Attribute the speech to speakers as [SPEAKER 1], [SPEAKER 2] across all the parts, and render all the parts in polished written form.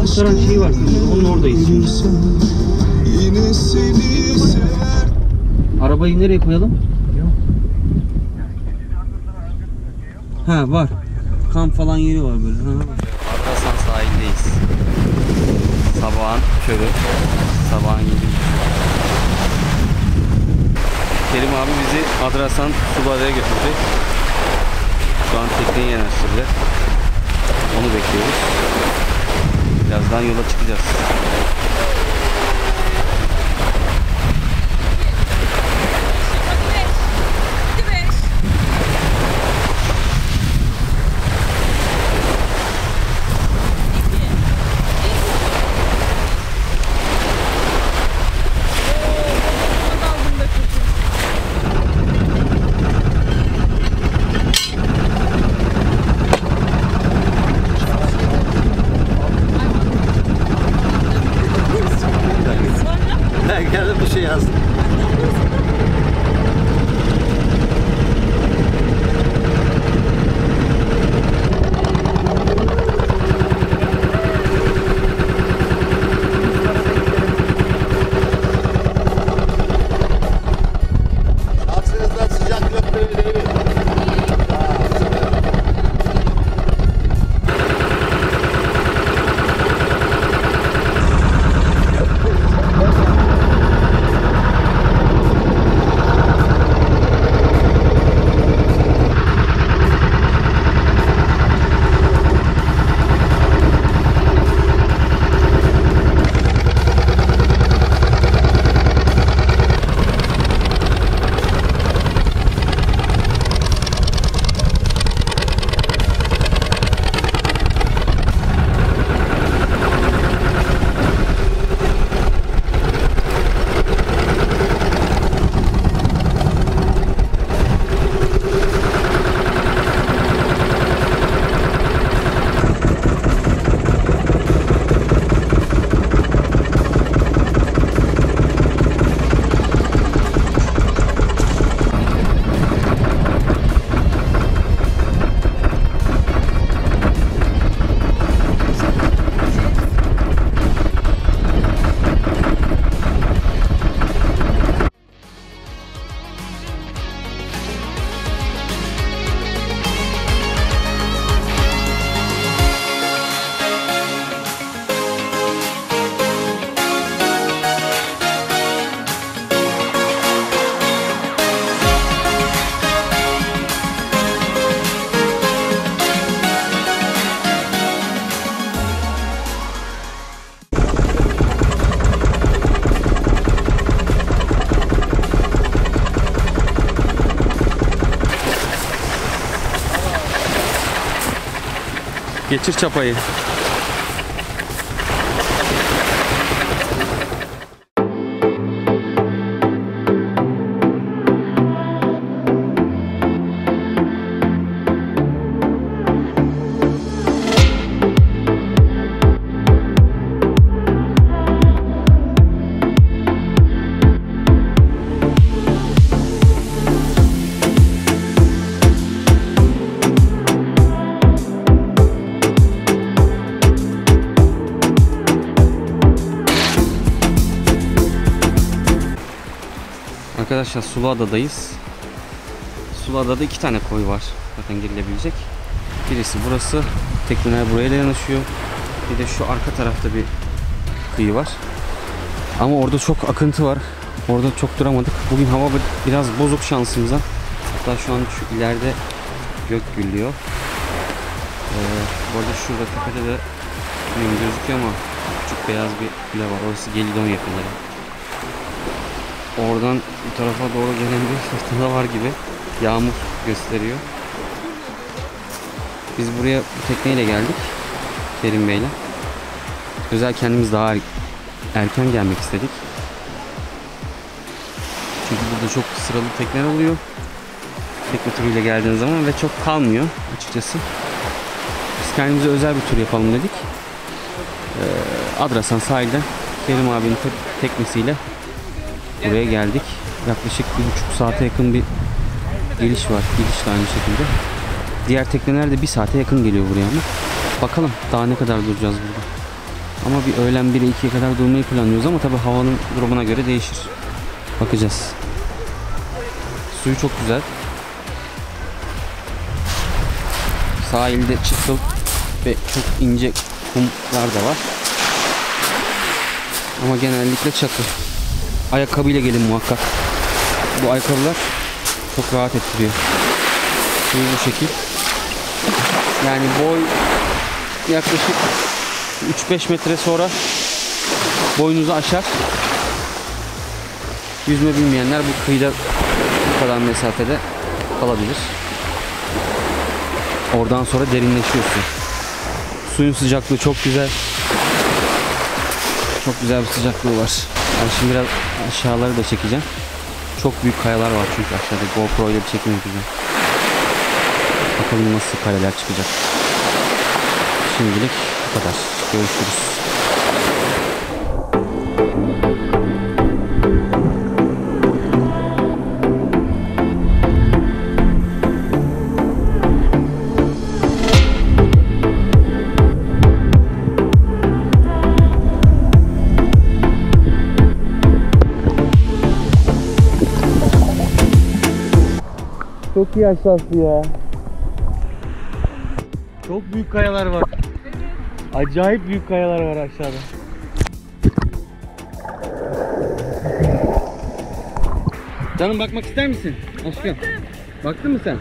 [SPEAKER 1] kurtaran şey var. Onun oradayız şimdi. Arabayı nereye koyalım? Ha var. Kamp falan yeri var böyle. Ha.
[SPEAKER 2] Adrasan sahildeyiz. Sabahın körü. Sabahın 7. Kerim abi bizi Adrasan Suluada'ya götürecek. Şu an tekneyi yanaştıracak. Onu bekliyoruz. Birazdan yola çıkacağız.
[SPEAKER 1] Bir şey yazdım.
[SPEAKER 3] Aksınızdan sıcak yok böyle değil mi?
[SPEAKER 2] Geçir çapayı. Arkadaşlar Suluada'dayız. Suluada'da 2 tane koy var zaten girilebilecek. Birisi burası. Tekneler buraya da yanaşıyor. Bir de şu arka tarafta bir kıyı var. Ama orada çok akıntı var. Orada çok duramadık. Bugün hava biraz bozuk şansımıza. Hatta şu an şu ileride gök gülüyor. Bu arada şurada tepede de bilmiyorum gözüküyor ama küçük beyaz bir kule var. Orası Gelidon yakınları. Oradan bu tarafa doğru gelen bir fırtına var gibi. Yağmur gösteriyor. Biz buraya bu tekneyle geldik. Kerim Bey'le. Özel kendimiz daha erken gelmek istedik. Çünkü burada çok sıralı tekneler oluyor. Tekne turuyla geldiğiniz zaman ve çok kalmıyor açıkçası. Biz kendimize özel bir tur yapalım dedik. Adrasan sahilden Kerim abinin teknesiyle buraya geldik. Yaklaşık 1,5 saate yakın bir geliş var. Gidiş de aynı şekilde. Diğer tekneler de 1 saate yakın geliyor buraya ama. Bakalım daha ne kadar duracağız burada. Ama bir öğlen 1'e 2'ye kadar durmayı planlıyoruz ama tabii havanın durumuna göre değişir. Bakacağız. Suyu çok güzel. Sahilde çıkıl ve çok ince kumlar da var. Ama genellikle çakıl. Ayakkabıyla gelin muhakkak. Bu ayakkabılar çok rahat ettiriyor. Suyu bu şekil. Yani boy yaklaşık 3-5 metre sonra boyunuzu aşar. Yüzme bilmeyenler bu kıyıda bu kadar mesafede kalabilir. Oradan sonra derinleşiyorsun. Suyun sıcaklığı çok güzel. Çok güzel bir sıcaklığı var. Ben şimdi biraz aşağıları da çekeceğim. Çok büyük kayalar var çünkü aşağıda. Gopro ile bir çekim yapacağım. Bakalım nasıl kareler çıkacak. Şimdilik bu kadar. Görüşürüz.
[SPEAKER 1] Çok iyi aşağısı ya. Çok büyük kayalar var. Acayip büyük kayalar var aşağıda. Canım bakmak ister misin? Aşkım. Baktın mı sen?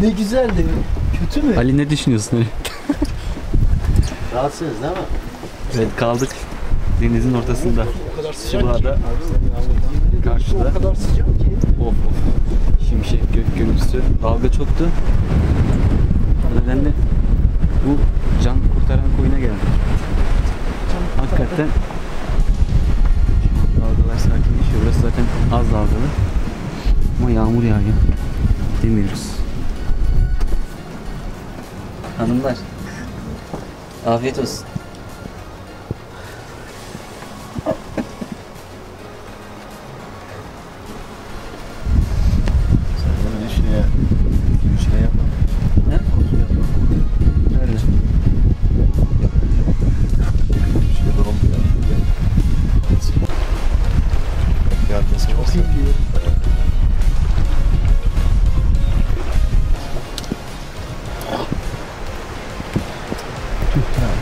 [SPEAKER 4] Ne güzeldi. Kötü mü?
[SPEAKER 2] Ali ne düşünüyorsun?
[SPEAKER 3] Rahatsınız değil mi?
[SPEAKER 2] Evet, kaldık denizin ortasında.
[SPEAKER 4] O kadar sıcak
[SPEAKER 2] Suluada
[SPEAKER 4] ki.
[SPEAKER 2] karşıda.
[SPEAKER 4] O kadar sıcak ki.
[SPEAKER 2] Of of. Şimşek gök gürültüsü. Dalga çoktu. O nedenle bu can kurtaran koyuna geldik. Hakikaten dalgalar sakinleşiyor. Burası zaten az dalgalı. Ama yağmur yağıyor. Demiyoruz. Hanımlar, afiyet olsun.
[SPEAKER 3] Sen de bir şey yapma.
[SPEAKER 2] Ne? Nerede?
[SPEAKER 3] Bir şey oldu ya. Yardım
[SPEAKER 4] Çok iyi bir yer.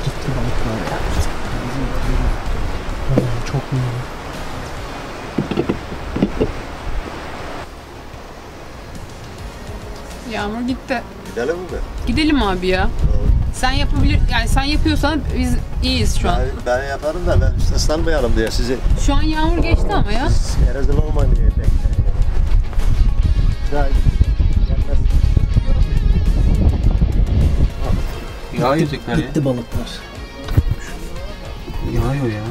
[SPEAKER 4] Gitti balıklar ya. Çok iyi.
[SPEAKER 5] Yağmur gitti.
[SPEAKER 3] Gidelim mi?
[SPEAKER 5] Gidelim abi ya. Sen sen yapıyorsan biz iyiyiz şu an.
[SPEAKER 3] Ben yaparım da ben işte ıslanmayalım diye sizi.
[SPEAKER 5] Şu an yağmur geçti ama ya.
[SPEAKER 3] Erezil olmayın diye bekleyin. Daha gelmez.
[SPEAKER 2] Yağıyor tekrar ya.
[SPEAKER 4] Gitti balıklar.
[SPEAKER 2] Yağıyor ya.